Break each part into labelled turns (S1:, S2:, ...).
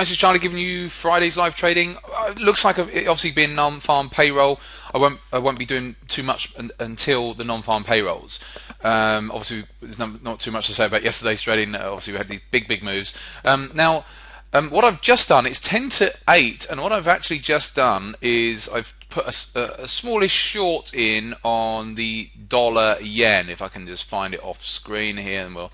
S1: This is Charlie giving you Friday's live trading. Looks like it obviously being non-farm payroll. I won't be doing too much until the non-farm payrolls. Obviously, there's not too much to say about yesterday's trading. Obviously, we had these big moves. What I've just done is 10 to 8, and what I've actually just done is I've put a smallish short in on the dollar yen. If I can just find it off screen here, and we'll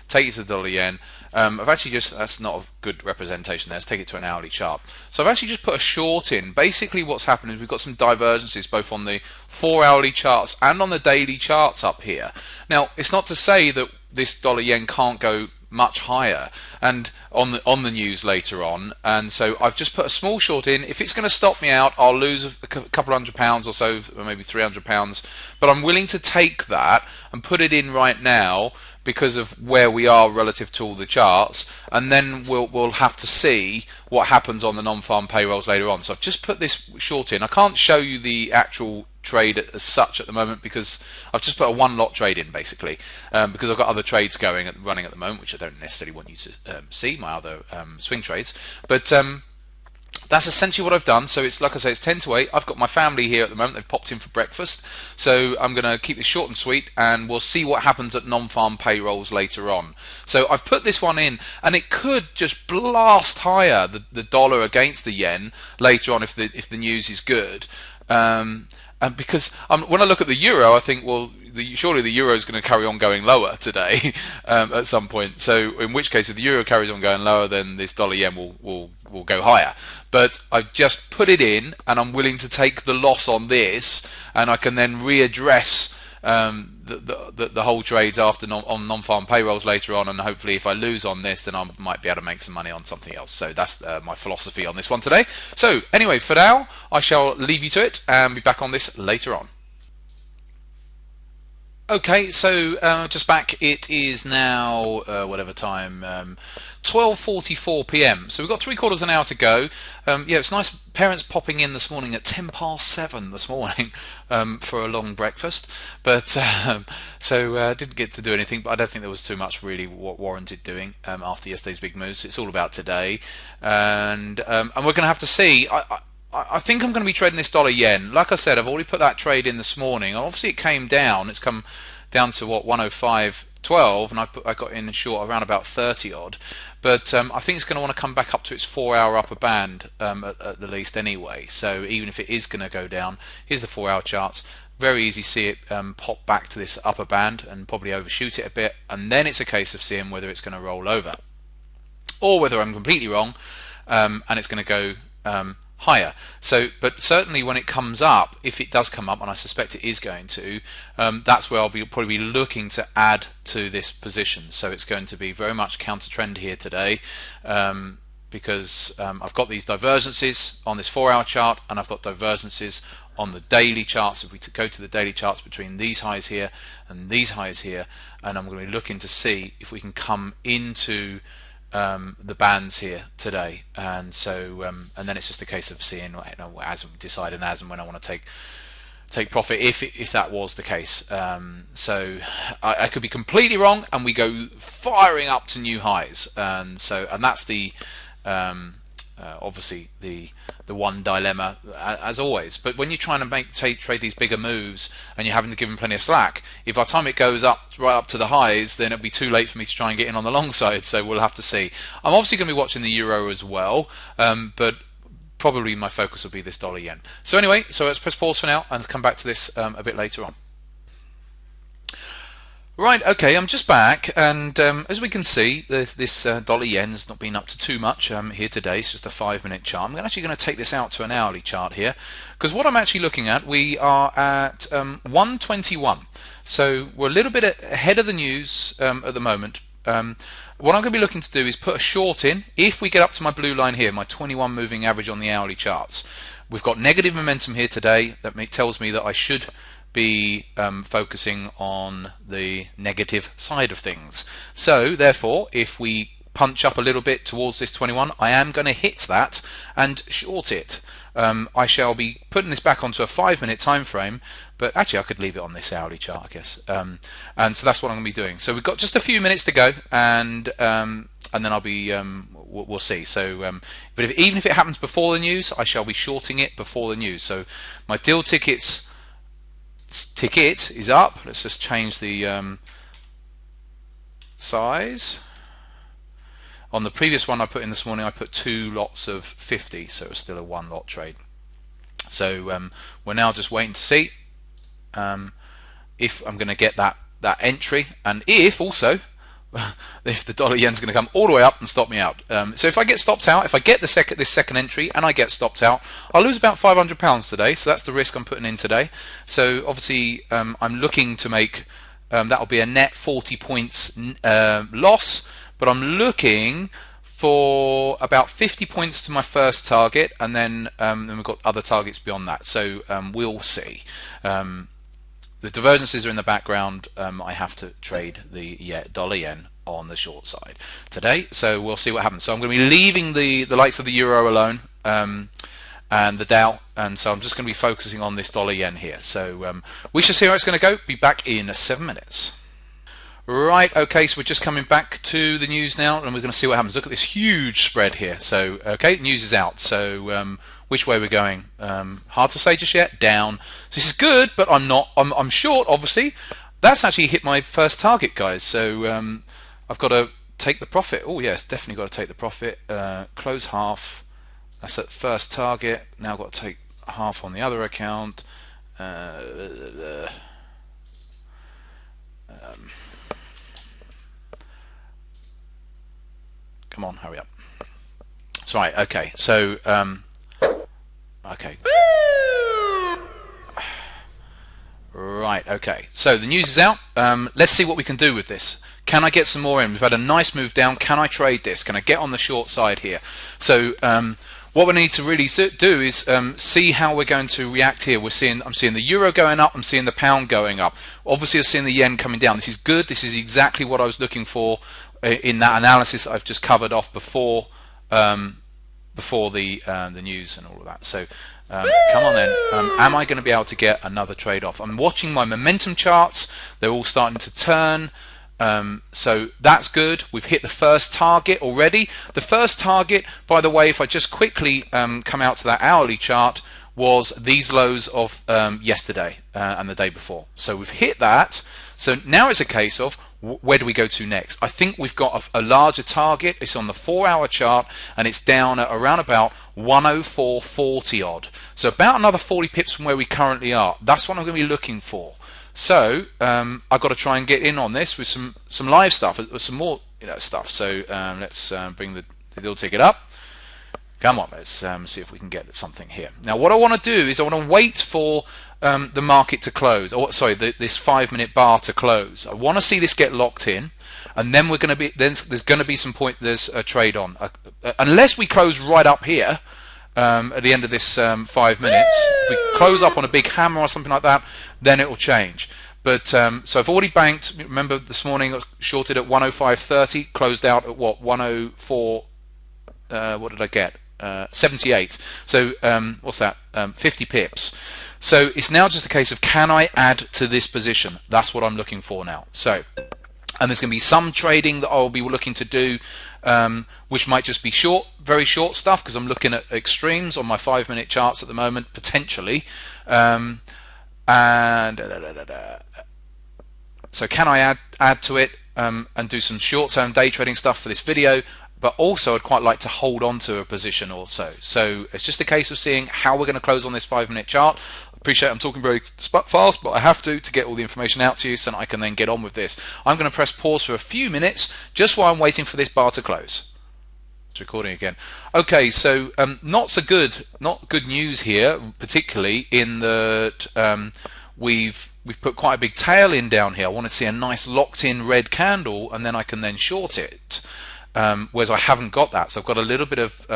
S1: take it to the dollar yen. I've actually that's not a good representation there. Let's take it to an hourly chart. So I've actually just put a short in. Basically what's happened is we've got some divergences both on the 4 hourly charts and on the daily charts up here. Now, it's not to say that this dollar yen can't go much higher and on the news later on, and so I've just put a small short in. If it's going to stop me out, I'll lose a couple £100 or so, or maybe £300, but I'm willing to take that and put it in right now because of where we are relative to all the charts, and then we'll have to see what happens on the non-farm payrolls later on. So I've just put this short in. I can't show you the actual trade as such at the moment because I've just put a one lot trade in, basically, because I've got other trades running at the moment, which I don't necessarily want you to see, my other swing trades, but that's essentially what I've done. So it's, like I say, it's 10 to 8. I've got my family here at the moment. They've popped in for breakfast, so I'm going to keep this short and sweet, and we'll see what happens at non-farm payrolls later on. So I've put this one in, and it could just blast higher the dollar against the yen later on if the news is good. And because when I look at the euro, I think, well, surely the euro is going to carry on going lower today at some point. So in which case, if the euro carries on going lower, then this dollar yen will go higher. But I've just put it in, and I'm willing to take the loss on this, and I can then readdress the whole trades after on non-farm payrolls later on, and hopefully if I lose on this, then I might be able to make some money on something else. So that's my philosophy on this one today. So anyway, for now, I shall leave you to it and be back on this later on. Okay, so just back. It is now whatever time, 12:44 p.m. So we've got 3/4 of an hour to go. Yeah, it's nice. Parents popping in this morning at 7:10 this morning for a long breakfast. But so didn't get to do anything. But I don't think there was too much really what warranted doing after yesterday's big moves. It's all about today, and we're going to have to see. I think I'm going to be trading this dollar yen. Like I said, I've already put that trade in this morning. And obviously, it came down. It's come down to what, 105.12, and I got in short around about 30 odd. But I think it's going to want to come back up to its 4 hour upper band at the least anyway. So even if it is going to go down, here's the 4 hour charts. Very easy to see it pop back to this upper band and probably overshoot it a bit, and then it's a case of seeing whether it's going to roll over or whether I'm completely wrong and it's going to go higher. So, but certainly when it comes up, if it does come up, and I suspect it is going to, that's where I'll probably be looking to add to this position. So it's going to be very much counter trend here today, because I've got these divergences on this 4 hour chart, and I've got divergences on the daily charts. If we go to the daily charts between these highs here and these highs here, and I'm going to be looking to see if we can come into the bands here today, and so and then it's just a case of seeing, as we decide and as and when I want to take profit if that was the case. So I could be completely wrong, and we go firing up to new highs, and that's the obviously the one dilemma as always. But when you're trying to trade these bigger moves and you're having to give them plenty of slack, if by the time it goes up right up to the highs, then it'll be too late for me to try and get in on the long side. So we'll have to see. I'm obviously going to be watching the euro as well, but probably my focus will be this dollar yen. So anyway, so let's press pause for now and come back to this a bit later on. Right, okay, I'm just back, and as we can see, this dollar yen has not been up to too much here today. It's just a 5-minute chart. I'm actually going to take this out to an hourly chart here, because what I'm actually looking at, we are at 121. So we're a little bit ahead of the news at the moment. What I'm going to be looking to do is put a short in. If we get up to my blue line here, my 21 moving average on the hourly charts, we've got negative momentum here today. That tells me that I should be focusing on the negative side of things. So therefore, if we punch up a little bit towards this 21, I am going to hit that and short it. I shall be putting this back onto a 5-minute time frame, but actually I could leave it on this hourly chart, I guess. And so that's what I'm going to be doing. So we've got just a few minutes to go, and then I'll be we'll see. So, but even if it happens before the news, I shall be shorting it before the news. So my deal ticket is up. Let's just change the size. On the previous one I put in this morning, I put 2 lots of 50, so it's still a 1 lot trade. So we're now just waiting to see if I'm going to get that entry, and if also if the dollar yen's going to come all the way up and stop me out. So if I get stopped out, if I get this second entry and I get stopped out, I'll lose about £500 today. So that's the risk I'm putting in today. So obviously I'm looking to make that'll be a net 40 points loss, but I'm looking for about 50 points to my first target, and then we've got other targets beyond that. So we'll see. The divergences are in the background. I have to trade the dollar yen on the short side today, so we'll see what happens. So I'm going to be leaving the likes of the euro alone and the Dow, and so I'm just going to be focusing on this dollar yen here. So we shall see how it's going to go. Be back in 7 minutes. Right, okay, so we're just coming back to the news now, and we're going to see what happens. Look at this huge spread here. So, okay, news is out. So, which way we're going? Hard to say just yet. Down. So this is good, but I'm short, obviously. That's actually hit my first target, guys. So, I've got to take the profit. Oh, yes, definitely got to take the profit. Close half. That's at first target. Now I've got to take half on the other account. Come on, hurry up. That's right, okay. So, okay. Right, okay. So the news is out. Let's see what we can do with this. Can I get some more in? We've had a nice move down. Can I trade this? Can I get on the short side here? So, what we need to really do is see how we're going to react here. I'm seeing the euro going up. I'm seeing the pound going up. Obviously, I'm seeing the yen coming down. This is good. This is exactly what I was looking for in that analysis that I've just covered off before the news and all of that. So come on then. Am I going to be able to get another trade off? I'm watching my momentum charts. They're all starting to turn. So that's good. We've hit the first target already. The first target, by the way, if I just quickly come out to that hourly chart, was these lows of yesterday and the day before. So we've hit that. So now it's a case of where do we go to next? I think we've got a larger target. It's on the 4-hour chart, and it's down at around about 104.40 odd. So about another 40 pips from where we currently are. That's what I'm going to be looking for. So I've got to try and get in on this with some live stuff, with some more stuff. So let's bring the deal ticket up. Come on, let's see if we can get something here. Now, what I want to do is I want to wait for the market to close, or sorry, this 5-minute bar to close. I want to see this get locked in, and then there's going to be some point. There's a trade on, unless we close right up here at the end of this 5 minutes. If we close up on a big hammer or something like that, then it will change. But so I've already banked. Remember this morning I shorted at 105.30, closed out at what 104. What did I get? 78. So what's that? 50 pips. So it's now just a case of, can I add to this position? That's what I'm looking for now. So, and there's going to be some trading that I'll be looking to do, which might just be short, very short stuff, because I'm looking at extremes on my 5-minute charts at the moment, potentially. So can I add to it and do some short-term day trading stuff for this video? But also I'd quite like to hold on to a position also. So it's just a case of seeing how we're going to close on this 5-minute chart. I appreciate I'm talking very fast, but I have to get all the information out to you so that I can then get on with this. I'm going to press pause for a few minutes just while I'm waiting for this bar to close. It's recording again. Okay, so not good news here, particularly in that we've put quite a big tail in down here. I want to see a nice locked-in red candle, and then I can then short it. Whereas I haven't got that, so I've got a little bit of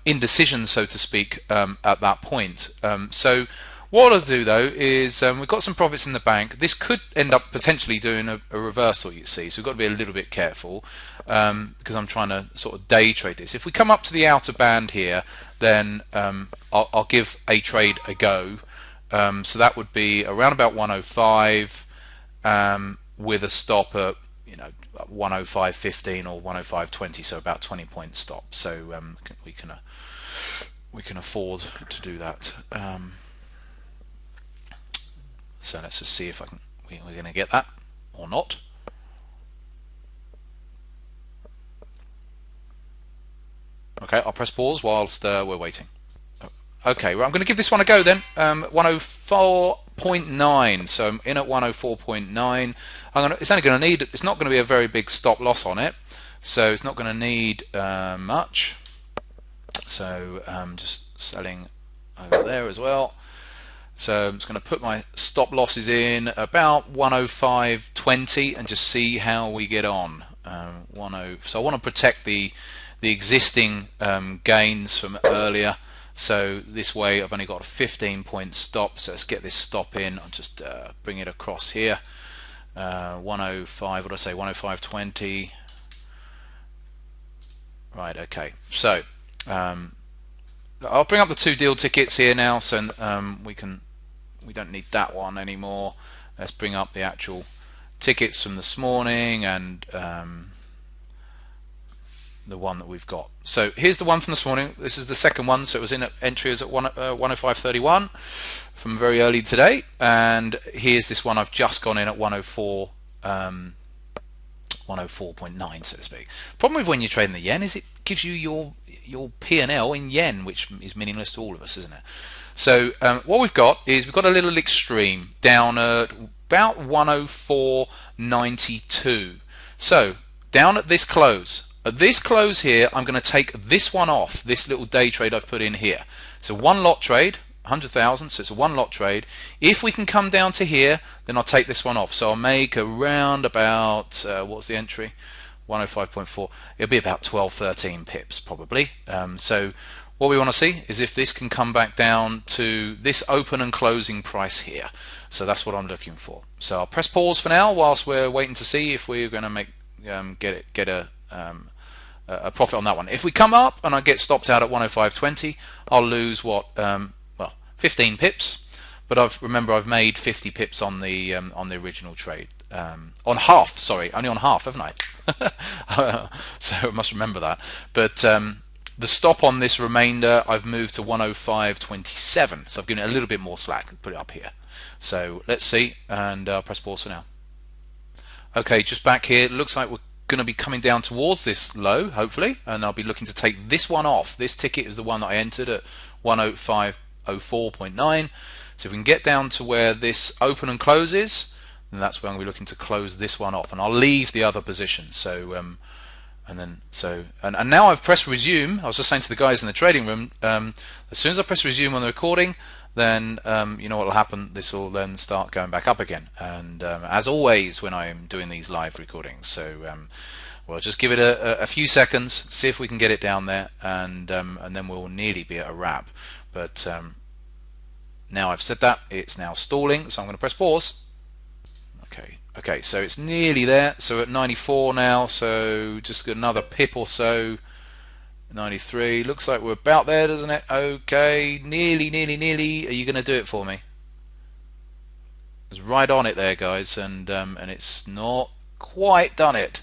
S1: indecision, so to speak, at that point. So what I'll do though is we've got some profits in the bank. This could end up potentially doing a reversal, you see, so we've got to be a little bit careful because I'm trying to sort of day trade this. If we come up to the outer band here, then I'll give a trade a go. So that would be around about 105 with a stop at you know, 105.15 or 105.20, so about 20 point stop. So we can afford to do that. So let's just see if we're going to get that or not. Okay, I'll press pause whilst we're waiting. Okay, well, I'm going to give this one a go then. 104.9, so I'm in at 104.9. It's only going to need. It's not going to be a very big stop loss on it, so it's not going to need much. So I'm just selling over there as well. So I'm just going to put my stop losses in about 105.20 and just see how we get on. So I want to protect the existing gains from earlier. So this way I've only got a 15 point stop. So let's get this stop in. I'll just bring it across here. 105. What did I say? 105.20. Right. Okay. So I'll bring up the 2 deal tickets here now. So we don't need that one anymore. Let's bring up the actual tickets from this morning and the one that we've got. So here's the one from this morning. This is the second one. So it was in at entry is at 105.31 from very early today, and here's this one I've just gone in at 104.9, so to speak. Problem with when you're trading the yen is it gives you your P&L in yen, which is meaningless to all of us, isn't it? So what we've got is we've got a little extreme down at about 104.92. So down at this close. At this close here, I'm going to take this one off, this little day trade I've put in here. So one lot trade, 100,000, so it's a one lot trade. If we can come down to here, then I'll take this one off. So I'll make around about, what's the entry? 105.4. It'll be about 12, 13 pips probably. So what we want to see is if this can come back down to this open and closing price here. So that's what I'm looking for. So I'll press pause for now whilst we're waiting to see if we're going to make get a profit on that one. If we come up and I get stopped out at 105.20, I'll lose what 15 pips. But remember I've made 50 pips on the original trade. On half, sorry, only on half, haven't I? So I must remember that. But the stop on this remainder I've moved to 105.27, so I've given it a little bit more slack. Put it up here. So let's see, and I'll press pause for now. Okay, just back here. It looks like we're going to be coming down towards this low, hopefully, and I'll be looking to take this one off. This ticket is the one that I entered at 105.04.9. So if we can get down to where this open and closes, then that's where I'm going to be looking to close this one off, and I'll leave the other position. So and now I've pressed resume. I was just saying to the guys in the trading room, as soon as I press resume on the recording, then you know what will happen. This will then start going back up again. And as always, when I'm doing these live recordings, so we'll just give it a few seconds, see if we can get it down there, and then we'll nearly be at a wrap. But now I've said that, it's now stalling, so I'm going to press pause. Okay, so it's nearly there. So at 94 now, so just another pip or so. 93, looks like we're about there, doesn't it? Okay, nearly. Are you going to do it for me? It's right on it there, guys, and it's not quite done it.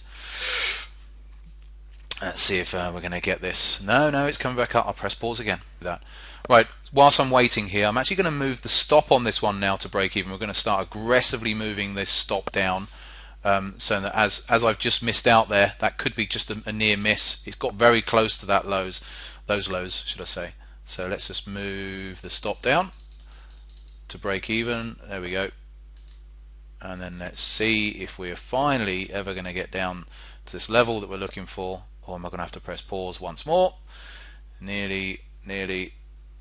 S1: Let's see if we're going to get this. No, it's coming back up. I'll press pause again with that. Right, whilst I'm waiting here, I'm actually going to move the stop on this one now to break even. We're going to start aggressively moving this stop down. So that as I've just missed out there, that could be just a near miss. It's got very close to those lows, should I say. So let's just move the stop down to break even. There we go. And then let's see if we're finally ever going to get down to this level that we're looking for, or am I going to have to press pause once more? Nearly.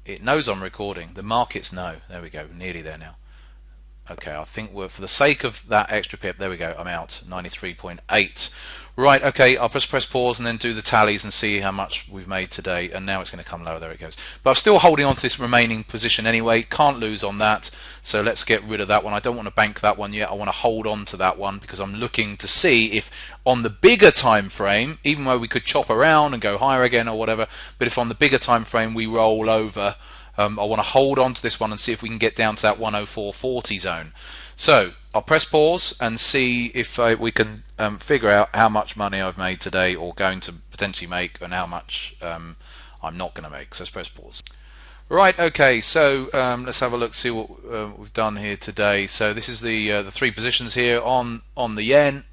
S1: It knows I'm recording. The markets know. There we go. Nearly there now. Okay, I think we're, for the sake of that extra pip, there we go, I'm out, 93.8. Right, okay, I'll just press pause and then do the tallies and see how much we've made today, and now it's going to come lower, there it goes. But I'm still holding on to this remaining position anyway, can't lose on that, so let's get rid of that one. I don't want to bank that one yet, I want to hold on to that one because I'm looking to see if on the bigger time frame, even though we could chop around and go higher again or whatever, but if on the bigger time frame we roll over I want to hold on to this one and see if we can get down to that 104.40 zone. So I'll press pause and see if we can figure out how much money I've made today or going to potentially make, and how much I'm not going to make. So let's press pause. Right, okay, so let's have a look, see what we've done here today. So this is the three positions here on the yen,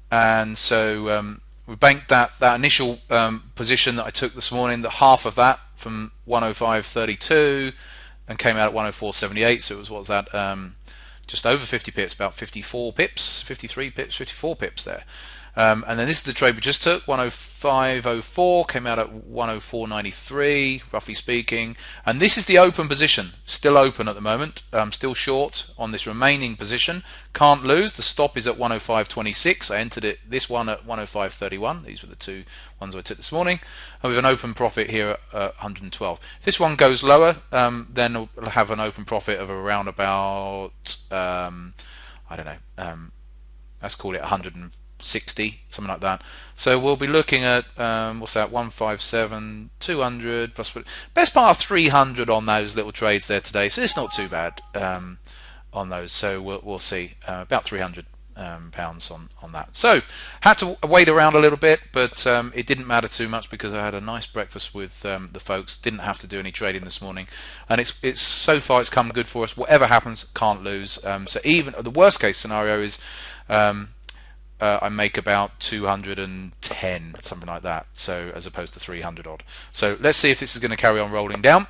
S1: and so we banked that initial position that I took this morning, the half of that from 105.32, and came out at 104.78. So it was, what was that? Just over 50 pips, about 54 pips, 53 pips, 54 pips there. And then this is the trade we just took, 105.04, came out at 104.93, roughly speaking. And this is the open position, still open at the moment. Still short on this remaining position. Can't lose. The stop is at 105.26. I entered this one at 105.31. These were the two ones I took this morning. And we have an open profit here at 112. If this one goes lower, then we'll have an open profit of around about, I don't know, let's call it 160, something like that. So we'll be looking at what's that, 157, 200 plus best part of 300 on those little trades there today. So it's not too bad on those. So we'll see about 300 pounds on that. So had to wait around a little bit, but it didn't matter too much because I had a nice breakfast with the folks. Didn't have to do any trading this morning, and it's so far it's come good for us. Whatever happens, can't lose. So even the worst case scenario is I make about 210, something like that, so as opposed to 300 odd. So let's see if this is going to carry on rolling down.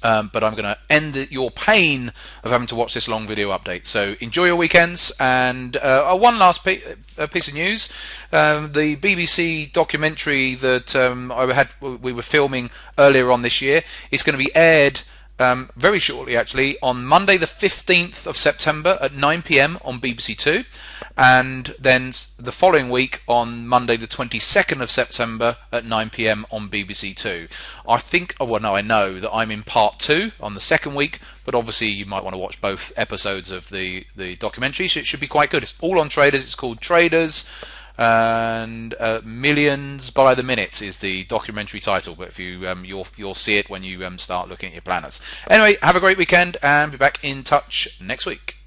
S1: But I'm going to end your pain of having to watch this long video update. So enjoy your weekends. And one last piece of news: the BBC documentary that we were filming earlier on this year is going to be aired very shortly, actually, on Monday the 15th of September at 9 p.m. on BBC Two, and then the following week on Monday the 22nd of September at 9 p.m. on BBC Two. I think, oh well, no, I know that I'm in part 2 on the second week, but obviously you might want to watch both episodes of the documentary, so it should be quite good. It's all on traders. It's called Traders, and Millions by the Minute is the documentary title, but if you'll see it when you start looking at your planners. Anyway, have a great weekend and be back in touch next week.